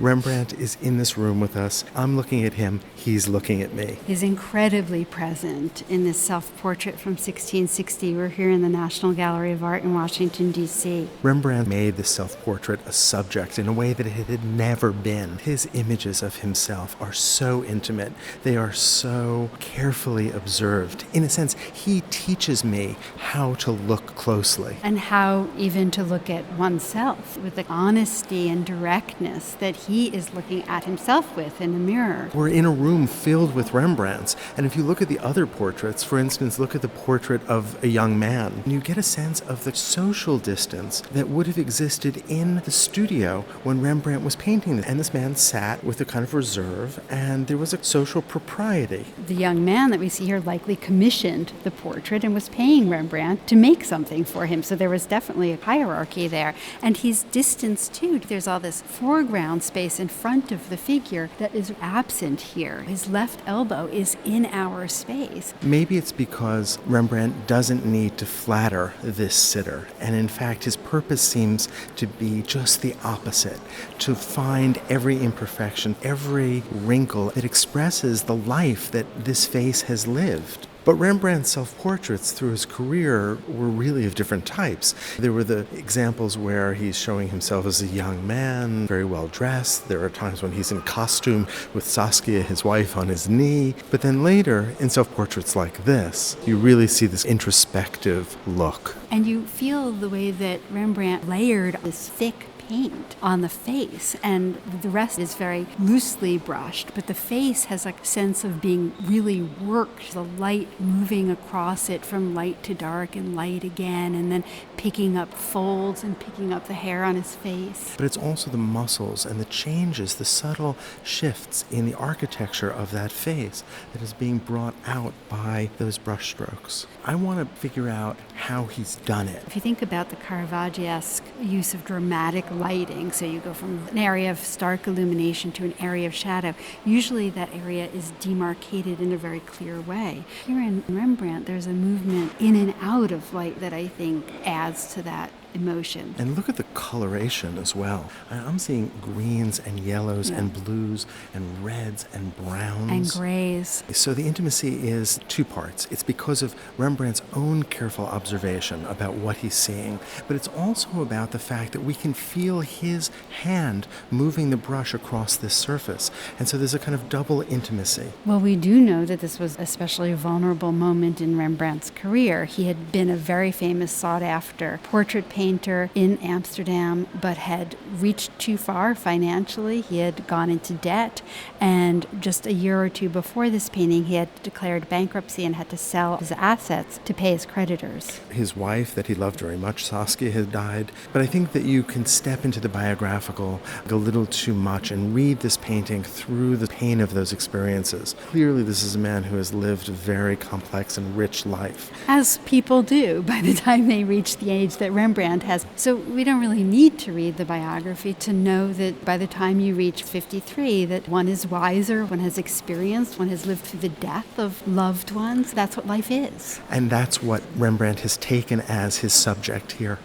Rembrandt is in this room with us. I'm looking at him. He's looking at me. He's incredibly present in this self-portrait from 1660. We're here in the National Gallery of Art in Washington, D.C. Rembrandt made the self-portrait a subject in a way that it had never been. His images of himself are so intimate. They are so carefully observed. In a sense, he teaches me how to look closely. And how even to look at oneself with the honesty and directness that he is looking at himself with in the mirror. We're in a room filled with Rembrandts, and if you look at the other portraits, for instance, look at the portrait of a young man, you get a sense of the social distance that would have existed in the studio when Rembrandt was painting it. And this man sat with a kind of reserve, and there was a social propriety. The young man that we see here likely commissioned the portrait and was paying Rembrandt to make something for him, so there was definitely a hierarchy there. And he's distanced too. There's all this foreground space in front of the figure that is absent here. His left elbow is in our space. Maybe it's because Rembrandt doesn't need to flatter this sitter, and in fact his purpose seems to be just the opposite, to find every imperfection, every wrinkle that expresses the life that this face has lived. But Rembrandt's self-portraits through his career were really of different types. There were the examples where he's showing himself as a young man, very well dressed. There are times when he's in costume with Saskia, his wife, on his knee. But then later, in self-portraits like this, you really see this introspective look. And you feel the way that Rembrandt layered this thick paint on the face, and the rest is very loosely brushed, but the face has a sense of being really worked, the light moving across it from light to dark and light again, and then picking up folds and picking up the hair on his face. But it's also the muscles and the changes, the subtle shifts in the architecture of that face that is being brought out by those brush strokes. I want to figure out how he's done it. If you think about the Caravaggio-esque use of dramatic lighting, so you go from an area of stark illumination to an area of shadow, usually that area is demarcated in a very clear way. Here in Rembrandt, there's a movement in and out of light that I think adds to that emotion. And look at the coloration as well. I'm seeing greens and yellows and blues and reds and browns. And grays. So the intimacy is two parts. It's because of Rembrandt's own careful observation about what he's seeing, but it's also about the fact that we can feel his hand moving the brush across this surface. And so there's a kind of double intimacy. Well, we do know that this was especially a vulnerable moment in Rembrandt's career. He had been a very famous, sought-after portrait painter in Amsterdam, but had reached too far financially. He had gone into debt, and just a year or two before this painting, he had declared bankruptcy and had to sell his assets to pay his creditors. His wife, that he loved very much, Saskia, had died. But I think that you can step into the biographical a little too much and read this painting through the pain of those experiences. Clearly, this is a man who has lived a very complex and rich life. As people do by the time they reach the age that Rembrandt has. So we don't really need to read the biography to know that by the time you reach 53, that one is wiser, one has experienced, one has lived through the death of loved ones. That's what life is. And that's what Rembrandt has taken as his subject here.